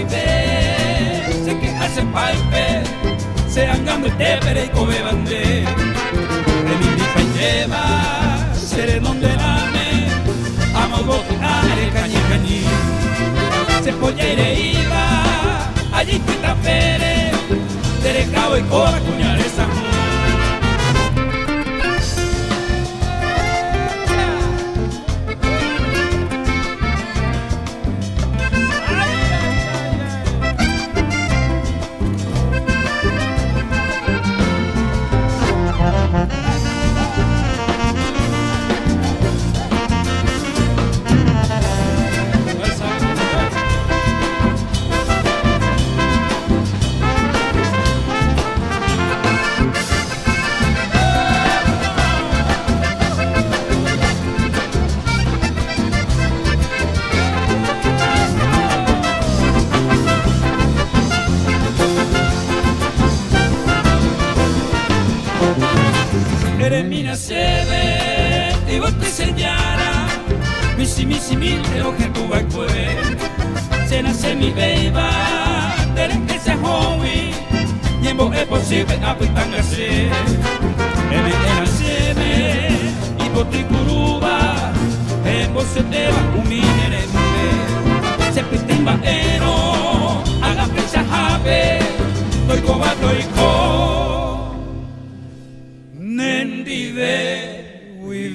vive, se queja se palpe, se angame te pere y cobe bande, remilipa y lleva, seré donde lame, amo bote are cañi cañi, se pollere iba, allí cuita pere, tere cabo y cora cuñare esa. Eremina sebe y vos te enseñara misi mil de lo que tú vas a poder se nace mi beba de que se joven y en vos es posible apretar a ser Eremina sebe y vos te curuba en vos se te va un minere mujer se pitimba eno haga fecha jave doy coba doy co Nendive, we